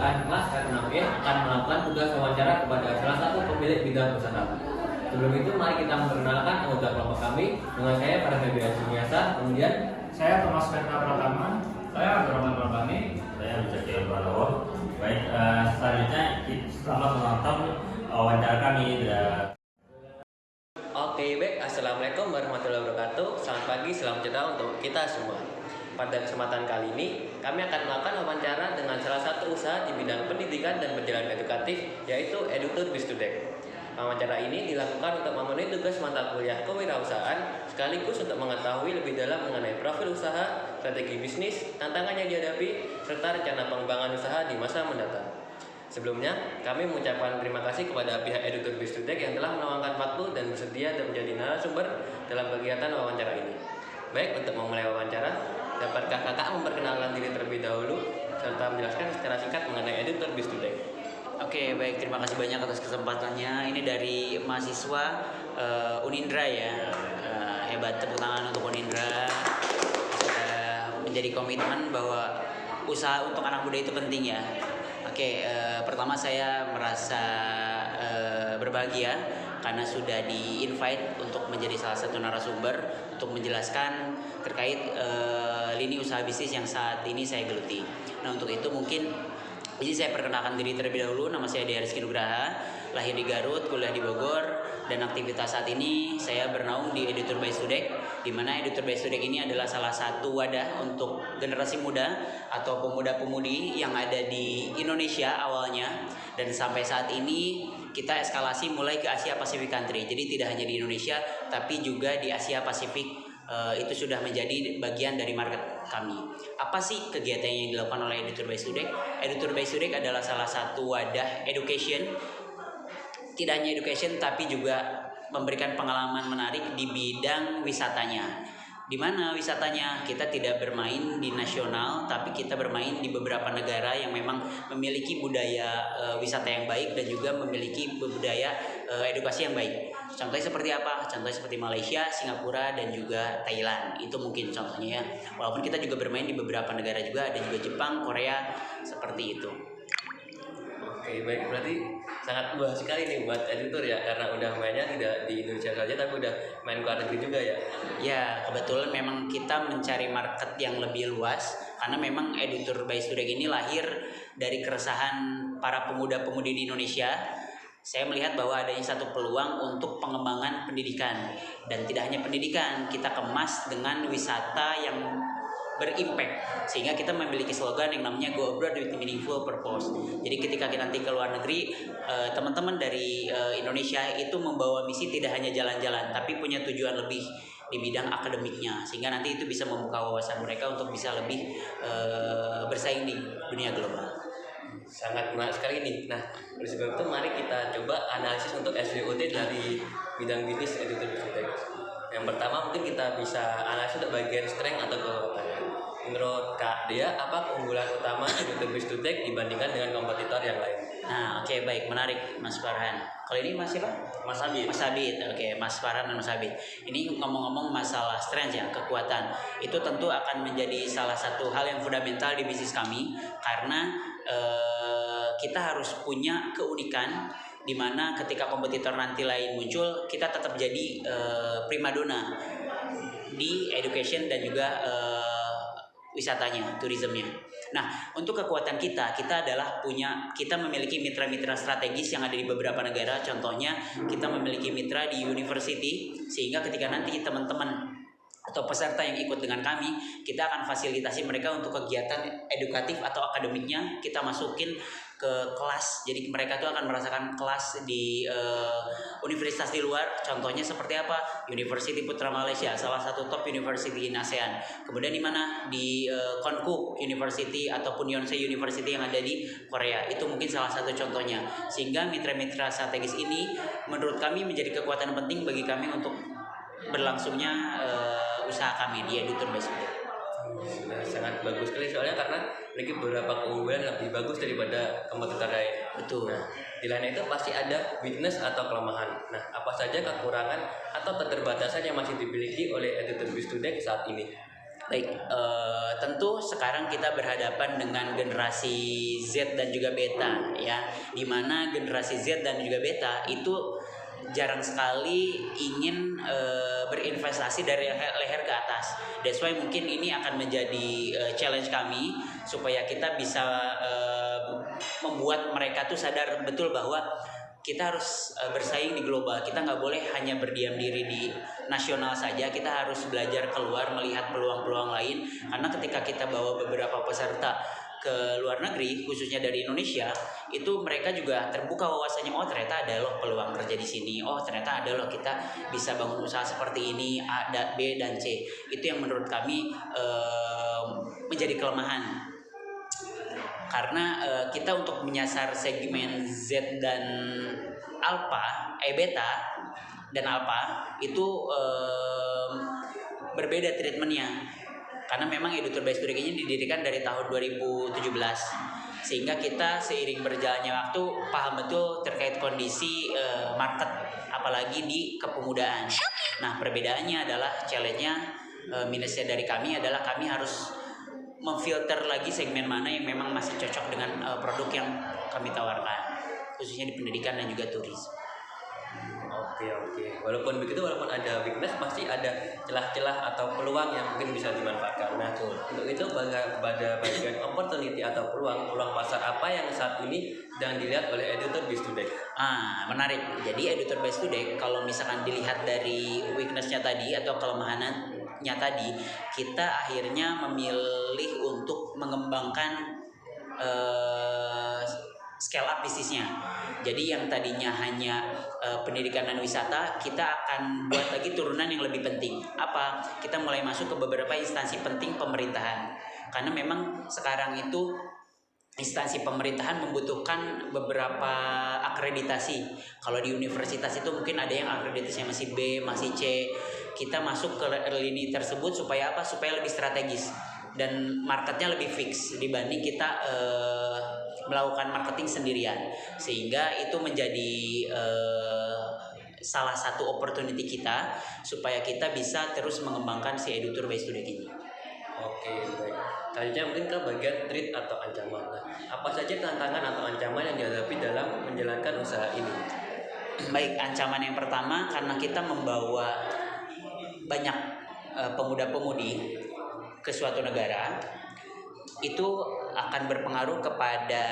perusahaan kelas K6E akan melakukan tugas wawancara kepada salah satu pemilik bidang usaha. Sebelum itu, mari kita memperkenalkan anggota kelompok kami. Dengan saya Farhan Febrian Sumiasa, kemudian Saya Thomas Fernanda Pratama. Saya Abdurrahman Rabbani. Saya Wijaya Pranowo. Baik, selanjutnya selamat menonton wawancara kami. Oke, baik. Assalamualaikum warahmatullahi wabarakatuh. Selamat pagi, salam sejahtera untuk kita semua. Pada kesempatan kali ini, kami akan melakukan wawancara dengan salah satu usaha di bidang pendidikan dan perjalanan edukatif, yaitu Edutur Bistudek. Wawancara ini dilakukan untuk memenuhi tugas mata kuliah kewirausahaan, sekaligus untuk mengetahui lebih dalam mengenai profil usaha, strategi bisnis, tantangan yang dihadapi, serta rencana pengembangan usaha di masa mendatang. Sebelumnya, kami mengucapkan terima kasih kepada pihak Edutur Bistudek yang telah meluangkan waktu dan bersedia untuk menjadi narasumber dalam kegiatan wawancara ini. Baik, untuk memulai wawancara, dapatkah kakak memperkenalkan diri terlebih dahulu serta menjelaskan secara singkat mengenai Edutur Bistudek? Oke, baik. Terima kasih banyak atas kesempatannya. Ini dari mahasiswa Unindra ya. Hebat, tepuk tangan untuk Unindra. Sudah menjadi komitmen bahwa usaha untuk anak muda itu penting ya. Oke, pertama saya merasa berbahagia karena sudah di-invite untuk menjadi salah satu narasumber untuk menjelaskan terkait lini usaha bisnis yang saat ini saya geluti. Nah, untuk itu mungkin jadi saya perkenalkan diri terlebih dahulu. Nama saya Dea Rizky Nugraha, lahir di Garut, kuliah di Bogor, dan aktivitas saat ini saya bernaung di Edutur by Studek, di mana Edutur by Studek ini adalah salah satu wadah untuk generasi muda atau pemuda-pemudi yang ada di Indonesia awalnya, dan sampai saat ini kita eskalasi mulai ke Asia Pacific country. Jadi tidak hanya di Indonesia, tapi juga di Asia Pasifik. Itu sudah menjadi bagian dari market kami. Apa sih kegiatan yang dilakukan oleh Edutur by Studek? Edutur by Studek adalah salah satu wadah education. Tidak hanya education, tapi juga memberikan pengalaman menarik di bidang wisatanya. Di mana wisatanya kita tidak bermain di nasional, tapi kita bermain di beberapa negara yang memang memiliki budaya wisata yang baik dan juga memiliki budaya edukasi yang baik. Contohnya seperti apa? Contohnya seperti Malaysia, Singapura, dan juga Thailand. Itu mungkin contohnya ya. Walaupun kita juga bermain di beberapa negara juga, ada juga Jepang, Korea, seperti itu. Oke, baik. Berarti sangat luas sekali nih buat editor ya, karena udah mainnya tidak di Indonesia saja, tapi udah main ke luar negeri juga ya. Ya, kebetulan memang kita mencari market yang lebih luas, karena memang Edutur by Studek ini lahir dari keresahan para pemuda-pemudi di Indonesia. Saya melihat bahwa adanya satu peluang untuk pengembangan pendidikan, dan tidak hanya pendidikan, kita kemas dengan wisata yang berimpact, sehingga kita memiliki slogan yang namanya Go Abroad with Meaningful Purpose. Jadi ketika kita nanti ke luar negeri, teman-teman dari Indonesia itu membawa misi tidak hanya jalan-jalan, tapi punya tujuan lebih di bidang akademiknya, sehingga nanti itu bisa membuka wawasan mereka untuk bisa lebih bersaing di dunia global. Sangat menarik sekali nih. Nah, oleh sebab itu mari kita coba analisis untuk SWOT dari bidang bisnis Edutur Bistudek. Yang pertama mungkin kita bisa analisis untuk bagian strength atau kekuatannya. Menurut Kak Dea, apa keunggulan utama Edutur Bistudek dibandingkan dengan kompetitor yang lain? Nah, oke, baik, menarik Mas Farhan. Kalau ini Mas siapa? Mas Abid. Mas Abid, oke, Mas Farhan dan Mas Abid. Ini ngomong-ngomong masalah strength ya, kekuatan. Itu tentu akan menjadi salah satu hal yang fundamental di bisnis kami, karena kita harus punya keunikan di mana ketika kompetitor nanti lain muncul, kita tetap jadi primadona di education dan juga wisatanya, turismenya. Nah, untuk kekuatan kita adalah kita memiliki mitra-mitra strategis yang ada di beberapa negara. Contohnya, kita memiliki mitra di university, sehingga ketika nanti teman-teman atau peserta yang ikut dengan kami, kita akan fasilitasi mereka untuk kegiatan edukatif atau akademiknya, kita masukin ke kelas. Jadi mereka tuh akan merasakan kelas di universitas di luar. Contohnya seperti apa? University Putra Malaysia, salah satu top university in ASEAN. Kemudian di mana? Di Konkuk University ataupun Yonsei University yang ada di Korea. Itu mungkin salah satu contohnya. Sehingga mitra-mitra strategis ini menurut kami menjadi kekuatan penting bagi kami untuk berlangsungnya usaha kami di Edutur by Studek. Sudah sangat bagus sekali, soalnya karena memiliki beberapa keunggulan yang lebih bagus daripada kompetitor lain. Betul. Nah, di lain itu pasti ada weakness atau kelemahan. Nah, apa saja kekurangan atau keterbatasan yang masih dimiliki oleh Edutur by Studek saat ini? Baik, tentu sekarang kita berhadapan dengan generasi Z dan juga Beta ya, di mana generasi Z dan juga Beta itu jarang sekali ingin berinvestasi dari leher ke atas. That's why mungkin ini akan menjadi challenge kami supaya kita bisa membuat mereka tuh sadar betul bahwa kita harus bersaing di global. Kita nggak boleh hanya berdiam diri di nasional saja. Kita harus belajar keluar, melihat peluang-peluang lain. Karena ketika kita bawa beberapa peserta ke luar negeri, khususnya dari Indonesia, itu mereka juga terbuka wawasannya. Oh, ternyata ada loh peluang kerja di sini. Oh, ternyata ada loh kita bisa bangun usaha seperti ini, A, B, dan C. Itu yang menurut kami menjadi kelemahan. Karena kita untuk menyasar segmen Z dan beta dan alpha itu berbeda treatmentnya. Karena memang Edutur by Studik ini didirikan dari tahun 2017, sehingga kita seiring berjalannya waktu paham betul terkait kondisi market, apalagi di kepemudaan. Nah, perbedaannya adalah challenge-nya, minusnya dari kami adalah kami harus memfilter lagi segmen mana yang memang masih cocok dengan produk yang kami tawarkan, khususnya di pendidikan dan juga turis. Oke. Walaupun begitu, walaupun ada weakness, pasti ada celah-celah atau peluang yang mungkin bisa dimanfaatkan. Nah, untuk itu pada bagian opportunity atau peluang pasar apa yang saat ini sedang dilihat oleh Edutur by Studik? Menarik. Jadi Edutur by Studik kalau misalkan dilihat dari weakness-nya tadi atau kelemahannya tadi, kita akhirnya memilih untuk mengembangkan scale up bisnisnya. Jadi yang tadinya hanya pendidikan dan wisata, kita akan buat lagi turunan yang lebih penting. Apa? Kita mulai masuk ke beberapa instansi penting pemerintahan. Karena memang sekarang itu instansi pemerintahan membutuhkan beberapa akreditasi. Kalau di universitas itu mungkin ada yang akreditasinya masih B, masih C. Kita masuk ke lini tersebut supaya apa? Supaya lebih strategis dan marketnya lebih fix dibanding kita melakukan marketing sendirian, sehingga itu menjadi salah satu opportunity kita supaya kita bisa terus mengembangkan si Edutur by Studik ini. Oke, baik. Selanjutnya mungkin ke bagian threat atau ancaman. Nah, apa saja tantangan atau ancaman yang dihadapi dalam menjalankan usaha ini? Baik, ancaman yang pertama karena kita membawa banyak pemuda-pemudi ke suatu negara, itu akan berpengaruh kepada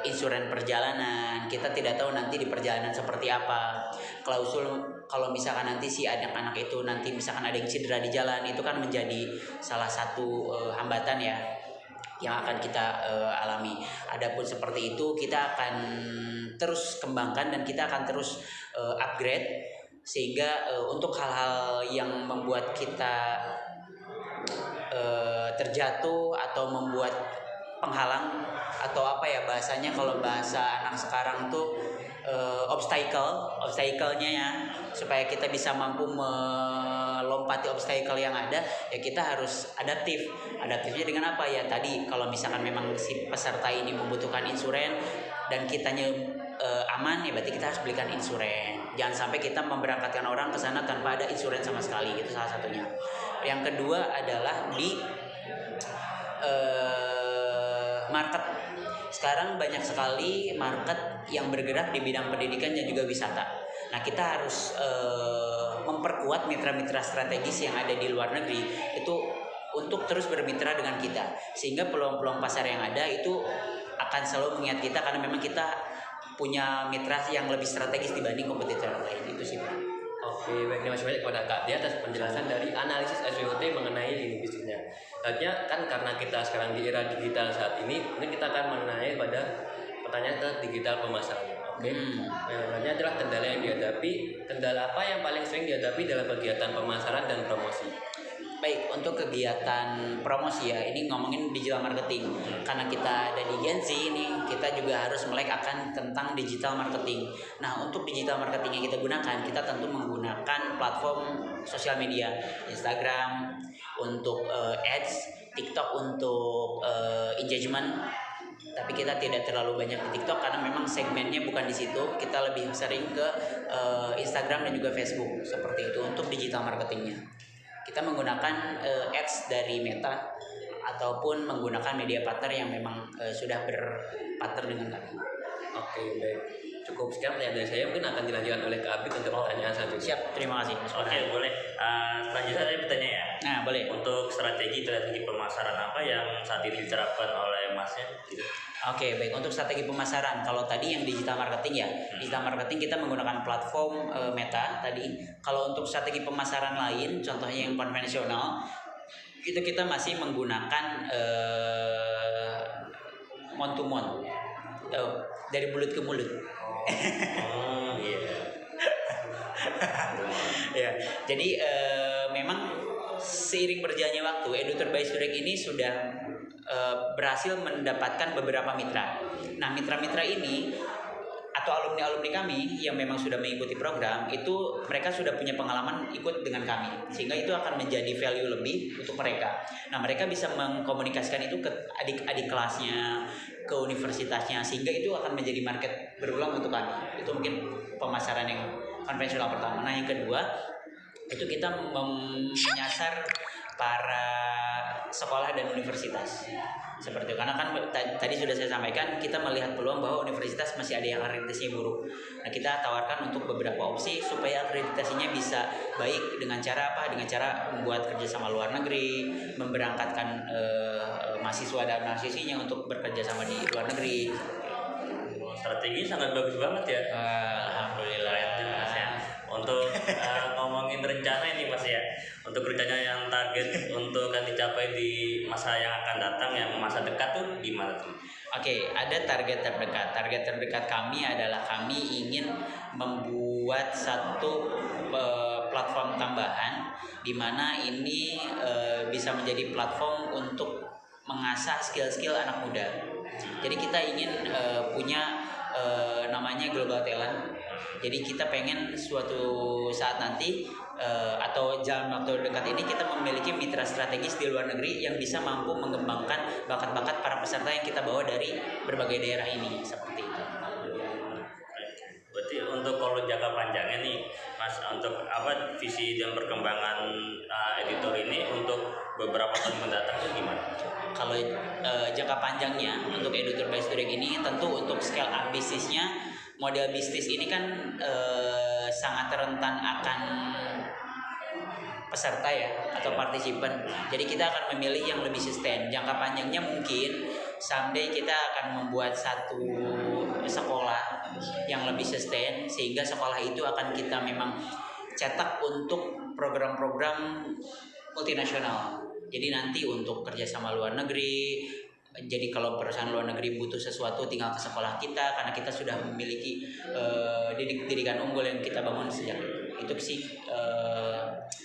insuran perjalanan. Kita tidak tahu nanti di perjalanan seperti apa. Klausul kalau misalkan nanti si anak-anak itu nanti misalkan ada yang cedera di jalan, itu kan menjadi salah satu hambatan ya yang akan kita alami. Adapun seperti itu kita akan terus kembangkan dan kita akan terus upgrade, sehingga untuk hal-hal yang membuat kita terjatuh atau membuat penghalang atau apa ya bahasanya, kalau bahasa anak sekarang tuh obstacle-nya ya, supaya kita bisa mampu melompati obstacle yang ada, ya kita harus adaptifnya dengan apa ya tadi, kalau misalkan memang si peserta ini membutuhkan insuran dan kitanya aman, ya berarti kita harus belikan insuran. Jangan sampai kita memberangkatkan orang ke sana tanpa ada insuran sama sekali, itu salah satunya. Yang kedua adalah di market. Sekarang banyak sekali market yang bergerak di bidang pendidikan dan juga wisata. Nah, kita harus memperkuat mitra-mitra strategis yang ada di luar negeri itu untuk terus bermitra dengan kita, sehingga peluang-peluang pasar yang ada itu akan selalu mengingat kita, karena memang kita punya mitra yang lebih strategis dibanding kompetitor lain. Itu sih, Pak. Oke, baik, terima kasih banyak kepada Kak Tia atas penjelasan dari analisis SWOT mengenai lini bisnisnya. Selanjutnya kan karena kita sekarang di era digital saat ini, mungkin kita akan mengenai pada pertanyaan ke digital pemasaran. Oke, Selanjutnya adalah kendala yang dihadapi. Kendala apa yang paling sering dihadapi dalam kegiatan pemasaran dan promosi? Baik, untuk kegiatan promosi ya, ini ngomongin digital marketing. Karena kita ada di Gen Z ini, kita juga harus melek akan tentang digital marketing. Nah, untuk digital marketing yang kita gunakan, kita tentu menggunakan platform sosial media, Instagram untuk ads, TikTok untuk engagement. Tapi kita tidak terlalu banyak di TikTok karena memang segmennya bukan di situ. Kita lebih sering ke Instagram dan juga Facebook, seperti itu untuk digital marketingnya. kita menggunakan ads dari Meta ataupun menggunakan media partner yang memang sudah berpartner dengan kami. Oke, baik. Cukup sekian pertanyaan dari saya, mungkin akan dilanjutkan oleh Kak Abid untuk pertanyaan selanjutnya. Siap, terima kasih Mas Oke, Farhan. boleh. Selanjutnya saya bertanya ya. Nah, boleh. Untuk strategi pemasaran apa yang saat ini diterapkan oleh Masnya? Gitu. Oke, baik. Untuk strategi pemasaran, kalau tadi yang digital marketing ya, digital marketing kita menggunakan platform Meta tadi. Kalau untuk strategi pemasaran lain, contohnya yang konvensional, itu kita masih menggunakan mouth to mouth, dari mulut ke mulut. Oh iya. Ya, jadi memang seiring berjalannya waktu, Eduter by Studek ini sudah berhasil mendapatkan beberapa mitra. Nah, mitra-mitra ini atau alumni-alumni kami yang memang sudah mengikuti program itu mereka sudah punya pengalaman ikut dengan kami, sehingga itu akan menjadi value lebih untuk mereka. Nah, mereka bisa mengkomunikasikan itu ke adik-adik kelasnya, ke universitasnya, sehingga itu akan menjadi market berulang untuk kami. Itu mungkin pemasaran yang konvensional pertama. Nah, yang kedua itu kita menyasar para sekolah dan universitas seperti itu. Karena kan tadi sudah saya sampaikan, kita melihat peluang bahwa universitas masih ada yang akreditasinya buruk. Nah, kita tawarkan untuk beberapa opsi supaya akreditasinya bisa baik dengan cara apa? Dengan cara membuat kerjasama luar negeri, memberangkatkan mahasiswa dan mahasiswinya untuk bekerja sama di luar negeri. Strategi sangat bagus banget ya. Alhamdulillah. Keren, Mas ya. Untuk ngomongin rencana ini Mas ya, untuk rencana yang target untuk akan dicapai di masa yang akan datang, yang masa dekat tuh gimana tuh? Oke, ada target terdekat. Target terdekat kami adalah kami ingin membuat satu platform tambahan di mana ini bisa menjadi platform untuk mengasah skill-skill anak muda. Jadi kita ingin punya namanya Global Talent. Jadi kita pengen suatu saat nanti atau dalam waktu dekat ini kita memiliki mitra strategis di luar negeri yang bisa mampu mengembangkan bakat-bakat para peserta yang kita bawa dari berbagai daerah ini, seperti itu. Berarti untuk kalau jangka panjangnya nih Mas, untuk apa visi dan perkembangan editor ini untuk beberapa tahun mendatang itu gimana? Kalau jangka panjangnya untuk Eduter by Studek ini tentu untuk scale up bisnisnya, model bisnis ini kan sangat rentan akan peserta ya atau partisipan. Jadi kita akan memilih yang lebih sustain. Jangka panjangnya mungkin someday kita akan membuat satu sekolah yang lebih sustain, sehingga sekolah itu akan kita memang cetak untuk program-program multinasional. Jadi nanti untuk kerjasama luar negeri, jadi kalau perusahaan luar negeri butuh sesuatu tinggal ke sekolah kita, karena kita sudah memiliki didikan unggul yang kita bangun sejak itu sih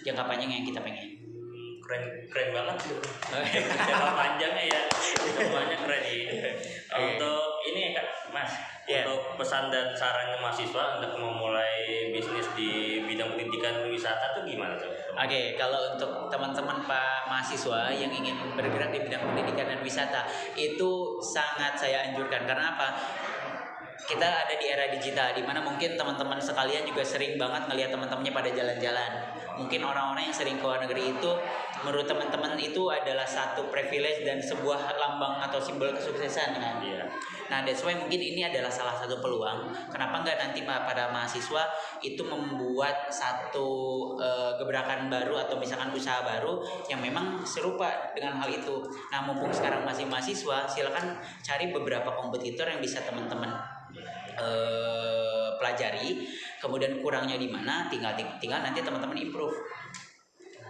jangka panjang yang kita pengen. Keren banget tuh. Jangka panjangnya ya, semuanya keren ya. Untuk ini kan Mas, untuk pesan dan sarannya mahasiswa untuk memulai bisnis di bidang pendidikan wisata tuh gimana tuh? Oke, kalau untuk teman-teman Pak mahasiswa yang ingin bergerak di bidang pendidikan dan wisata, itu sangat saya anjurkan. Karena apa? Kita ada di era digital, di mana mungkin teman-teman sekalian juga sering banget ngelihat teman-temannya pada jalan-jalan. Mungkin orang-orang yang sering ke luar negeri itu, menurut teman-teman itu adalah satu privilege dan sebuah lambang atau simbol kesuksesan kan. Iya. Nah, that's why mungkin ini adalah salah satu peluang. Kenapa nggak nanti pada mahasiswa itu membuat satu gebrakan baru atau misalkan usaha baru yang memang serupa dengan hal itu. Nah, mumpung sekarang masih mahasiswa, silakan cari beberapa kompetitor yang bisa teman-teman pelajari. Kemudian kurangnya di mana, tinggal nanti teman-teman improve.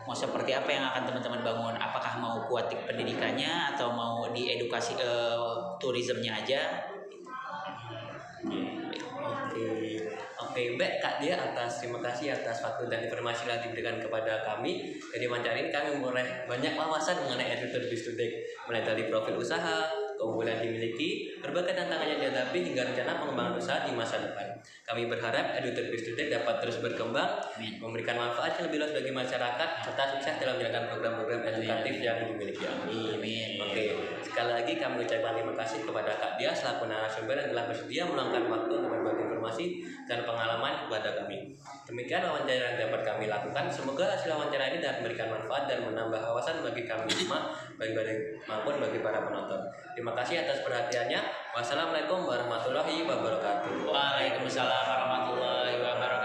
Mau seperti apa yang akan teman-teman bangun? Apakah mau kuat di pendidikannya atau mau di edukasi turismenya aja? Oke, baik Kak Dia, terima kasih atas waktu dan informasi yang diberikan kepada kami. Dari wawancara ini kami memperoleh banyak wawasan mengenai Eduter by Studek, mulai dari profil usaha, keunggulan dimiliki, berbagai tantangan yang dihadapi hingga rencana pengembangan usaha di masa depan. Kami berharap Eduter by Studek dapat terus berkembang, memberikan manfaat yang lebih luas bagi masyarakat, serta sukses dalam menjalankan program-program edukatif yang dimiliki. Amin. Oke, sekali lagi kami ucapkan terima kasih kepada Kak Dia Satya selaku narasumber yang telah bersedia meluangkan waktu untuk berbagi informasi dan pengalaman kepada kami. Demikian wawancara yang dapat kami lakukan. Semoga hasil wawancara ini dapat memberikan manfaat dan menambah wawasan bagi kami semua, maupun bagi para penonton. Terima kasih atas perhatiannya. Wassalamualaikum warahmatullahi wabarakatuh. Waalaikumsalam warahmatullahi wabarakatuh.